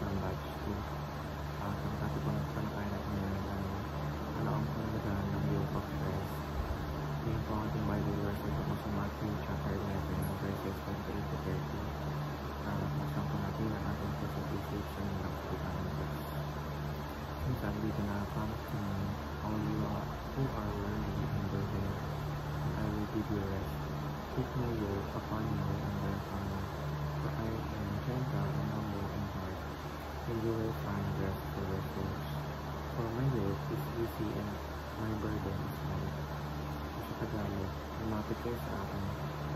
from batch 2. Ang topic po ng panakain natin ngayon ay ano ang panalagaan ng yoke of Christ. Ngayon po ang ating Bible verse ito po sa Matthew chapter 11 verses 28 to 30. Buksan po natin ang ating presentation ng kapitan ng Diyos. Ang sabi dito na, "Come to me, all you who are weary and burdened, and I will give you rest. Take my yoke upon you and learn from me, for I am gentle and humble in heart, and you will find rest for your souls. For my yoke is easy and my burden is light." Sa Tagalog, lumapit kayo sa akin,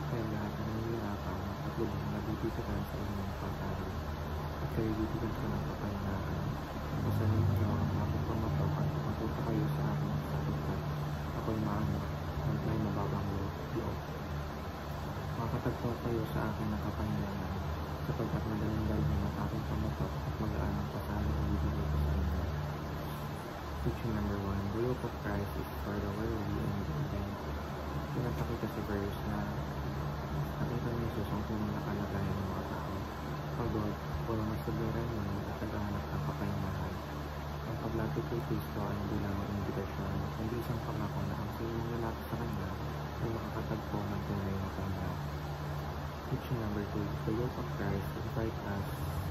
kaya lahat ng nahihirapan at lubhang nabibigatan sa inyong pag-aaral, at kayo bibigyan ko ng kapahingahan. Masanin niyo ang aking pamatok at matuto kayo sa aking sapagkat ako'y maano at may mababang loob. Makatagpo kayo sa akin ng kapahingahan, sapagkat madaling dalhin ang aking pamatok at magaan ang pasanin ang bibigay ko sa inyo. Teaching number 1, the yoke of Christ is for the weary and burdened. Pinapakita sa verse na nakita ni Jesus ang tunay na kalagayan ng mga tao. Pagod, walang masuluran mo at naghahanap ng kapahingahan. Ang paglapit kay Kristo ay hindi lamang imbitasyon, kundi isang pangako na ang sinong lalapit sa Kanya ay makakatagpo ng tunay na pahinga. Teaching number 2, the yoke of Christ invites us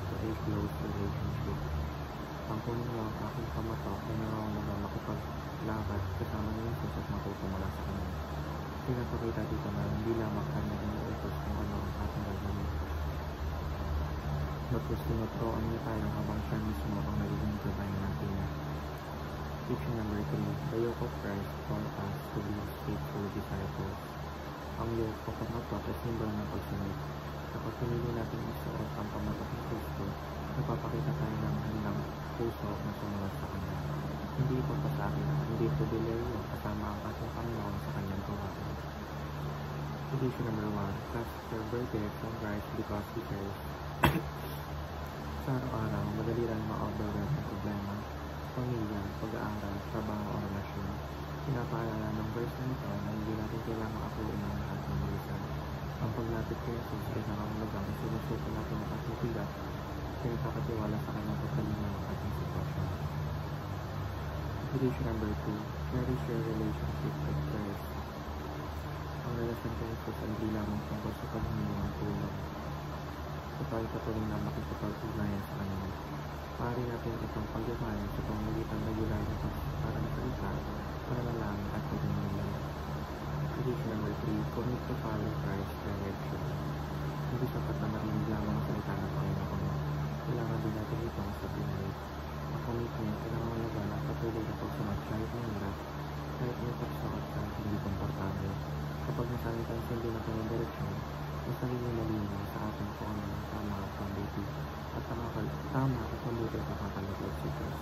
to a close relationship. Ang kunin mo ang aking pamatok ay nangangalaga makipaglakad kasama ni Jesus at matuto mula sa Kanya. Pinapakita dito na hindi lamang Kanya inuutos kung ano ang ating gagawin. Bagkus tinuturoan niya tayo habang siya mismo ang nagiging gabay natin. Teaching number 3, the yoke of Christ calls us to be faithful disciples. Ang yoke o pamatok ay simbolo ng pagsunod. Kapag pinili natin isuot ang pamatok ng Kristo, nagpapakita tayo ng handang puso na sumunod sa Kanya. Hindi ito pasakit, hindi ito deliryo kasama ang ating Panginoon sa Kanyang gawain. Edition number 1, cast your burden from Christ because He cares. Sa araw-araw, madali lang ma-overwhelm ng problema, pamilya, pag-aaral, trabaho o relasyon. Pinapaalala ng verse na ito na hindi natin kailangang akuin ang lahat ng bilisan. Ang paglapit kay Jesus ay nangangalagang sinusuko natin ang ating bigat, pinagkakatiwala sa Kanyang pagkalinaw ng ating sitwasyon. Edition number 2, cherish your relationship with Christ. Ang relasyon kay Jesus ay hindi lamang tungkol sa paghingi ng tulong. Ito ay patuloy na makikipag-ugnayan sa Kanya. Maaari natin itong pagyamanin sa pamamagitan ng regular na pagsasaran sa isa, pananalangin at pagmamahal. Edition number 3, commit to follow Christ's direction. Hindi sapat na marinig lamang ang salita ng Panginoon. Kailangan din natin itong sa buhay. Ang commitment ay nangangalaga ng patuloy na pagsunod kahit mahirap, kahit may pagsuot sa hindi komportable. Kapag nasanay tayong sundin ng Kanyang direksyon, mas nagiging malinaw sa atin kung ano ang tama at mabuti at tama at mabuti at nakakalagay si Diyos.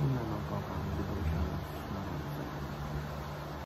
Yun lamang po ang devotion ng isa.